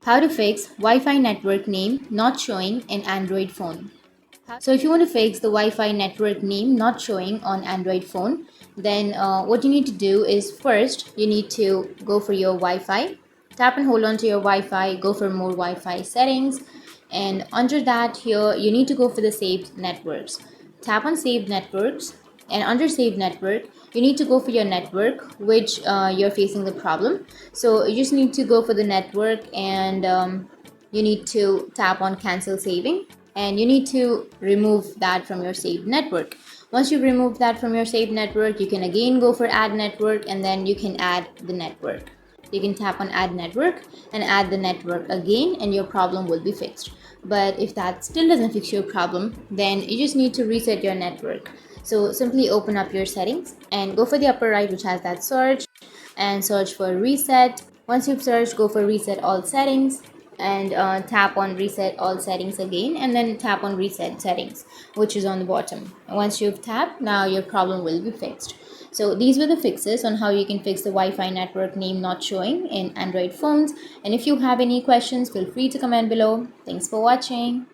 How to fix Wi-Fi network name not showing in Android phone. So if you want to fix the Wi-Fi network name not showing on Android phone, then what you need to do is first you need to go for your Wi-Fi, tap and hold on to your Wi-Fi, go for more Wi-Fi settings, and under that here you need to go for the saved networks. Tap on saved networks, and under saved network you need to go for your network which you're facing the problem. So you just need to go for the network, and you need to tap on cancel saving, and you need to remove that from your saved network. Once you remove that from your saved network, you can again go for add network, and then you can add the network. You can tap on add network and add the network again, and your problem will be fixed. But if that still doesn't fix your problem, then you just need to reset your network. So simply open up your settings and go for the upper right which has that search, and search for reset. Once you've searched, go for reset all settings, and tap on reset all settings again, and then tap on reset settings which is on the bottom. Once you've tapped, now your problem will be fixed. So these were the fixes on how you can fix the Wi-Fi network name not showing in Android phones. And if you have any questions, feel free to comment below. Thanks for watching.